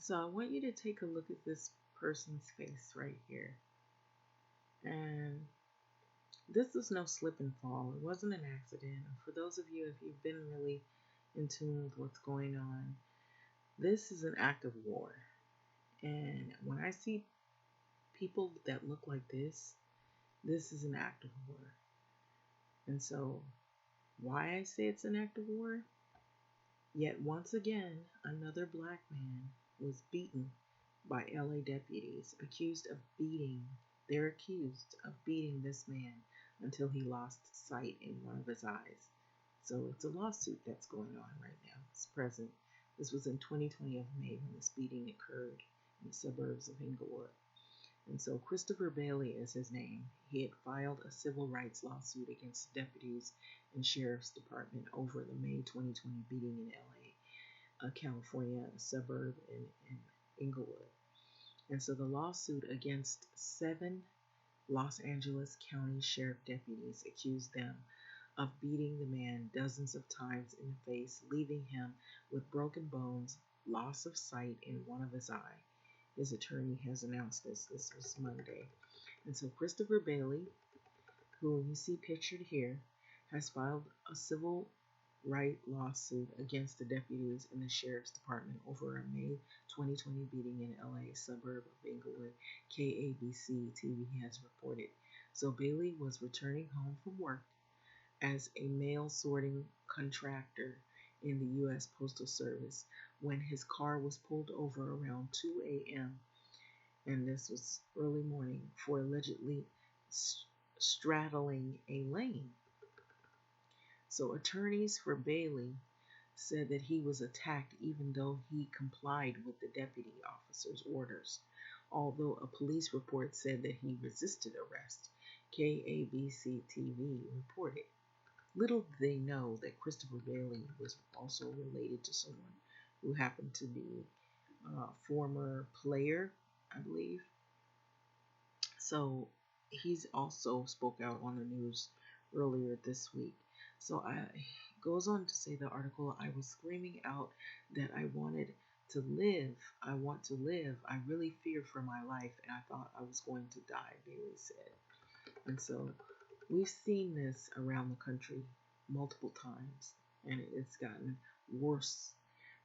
So I want you to take a look at this person's face right here. And this is no slip and fall. It wasn't an accident. For those of you, if you've been really in tune with what's going on, this is an act of war. And when I see people that look like this is an act of war. And so, why I say it's an act of war? Yet once again, another black man was beaten by LA deputies, they're accused of beating this man until he lost sight in one of his eyes. So it's a lawsuit that's going on right now. It's present. This was in 2020 of May when this beating occurred in the suburbs of Inglewood. And so Christopher Bailey is his name. He had filed a civil rights lawsuit against deputies and sheriff's department over the May 2020 beating in LA, California, a suburb in Inglewood. And so the lawsuit against 7 Los Angeles County Sheriff deputies accused them of beating the man dozens of times in the face, leaving him with broken bones, loss of sight in one of his eye. His attorney has announced this. This was Monday. And so Christopher Bailey, who you see pictured here, has filed a civil right lawsuit against the deputies in the sheriff's department over a May 2020 beating in LA suburb of Inglewood, KABC TV has reported. So Bailey was returning home from work as a mail sorting contractor in the U.S. Postal Service when his car was pulled over around 2 a.m. and this was early morning for allegedly straddling a lane. So attorneys for Bailey said that he was attacked even though he complied with the deputy officer's orders, although a police report said that he resisted arrest, KABC TV reported. Little did they know that Christopher Bailey was also related to someone who happened to be a former player, I believe. So he's also spoke out on the news earlier this week. So I goes on to say the article, I was screaming out that I wanted to live. I want to live. I really feared for my life and I thought I was going to die, Bailey said. And so we've seen this around the country multiple times, and it's gotten worse.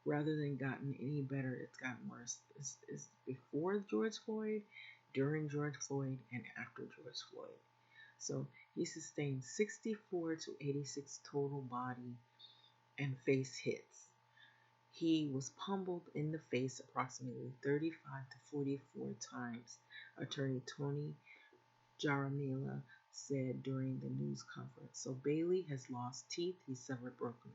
Rather than gotten any better, it's gotten worse. It's before George Floyd, during George Floyd, and after George Floyd. So he sustained 64 to 86 total body and face hits. He was pummeled in the face approximately 35 to 44 times, attorney Tony Jaramillo said during the news conference. So Bailey has lost teeth. He suffered broken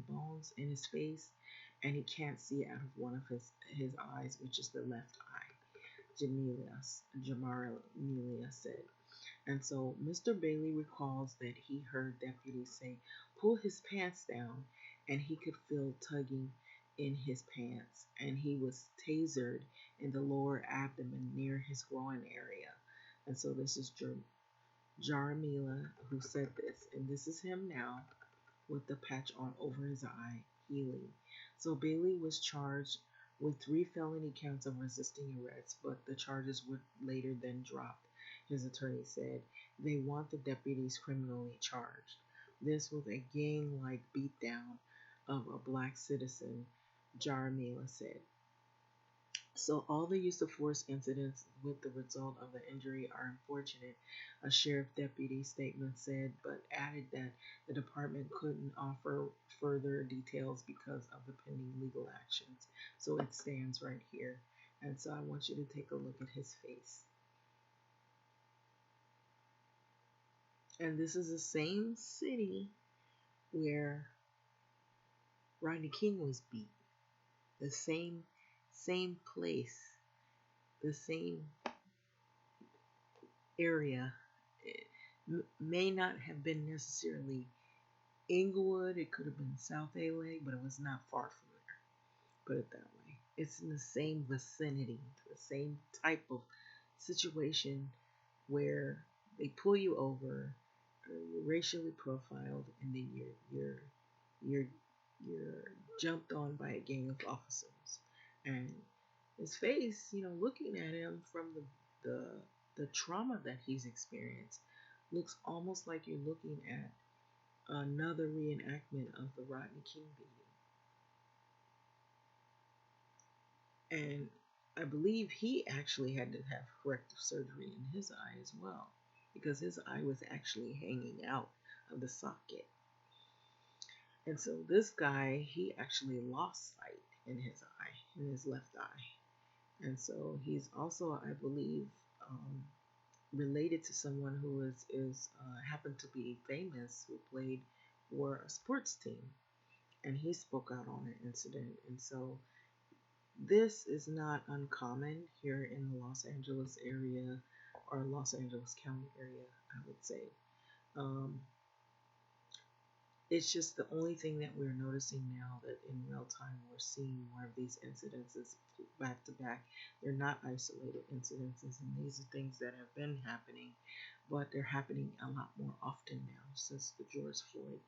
bones in his face, and he can't see out of one of his eyes, which is the left eye. Jamarilla said. And so Mr. Bailey recalls that he heard deputies say, pull his pants down, and he could feel tugging in his pants, and he was tasered in the lower abdomen near his groin area. And so this is Jaramillo who said this, and this is him now with the patch on over his eye, healing. So Bailey was charged with 3 felony counts of resisting arrest, but the charges were later then dropped. His attorney said they want the deputies criminally charged. This was a gang-like beatdown of a black citizen, Jaramillo said. So all the use of force incidents with the result of the injury are unfortunate, a sheriff deputy statement said, but added that the department couldn't offer further details because of the pending legal actions. So it stands right here. And so I want you to take a look at his face. And this is the same city where Rodney King was beat. The same place, the same area. It may not have been necessarily Inglewood. It could have been South LA, but it was not far from there. Put it that way. It's in the same vicinity, the same type of situation where they pull you over, or you're racially profiled, and then you're jumped on by a gang of officers. And his face, looking at him from the the trauma that he's experienced, looks almost like you're looking at another reenactment of the Rodney King beating. And I believe he actually had to have corrective surgery in his eye as well, because his eye was actually hanging out of the socket. And so this guy, he actually lost sight in his eye, in his left eye. And so he's also, I believe, related to someone who is happened to be famous, who played for a sports team, and he spoke out on an incident. And so this is not uncommon here in the Los Angeles area or Los Angeles County area, I would say. Um, it's just the only thing that we're noticing now, that in real time we're seeing more of these incidences back to back. They're not isolated incidences, and these are things that have been happening, but they're happening a lot more often now since the George Floyd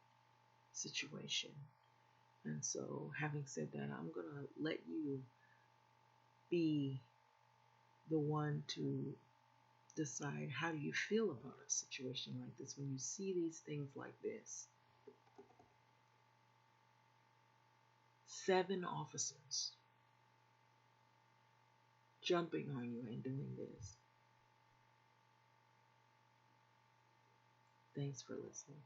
situation. And so, having said that, I'm going to let you be the one to decide how you feel about a situation like this when you see these things like this. 7 officers jumping on you and doing this. Thanks for listening.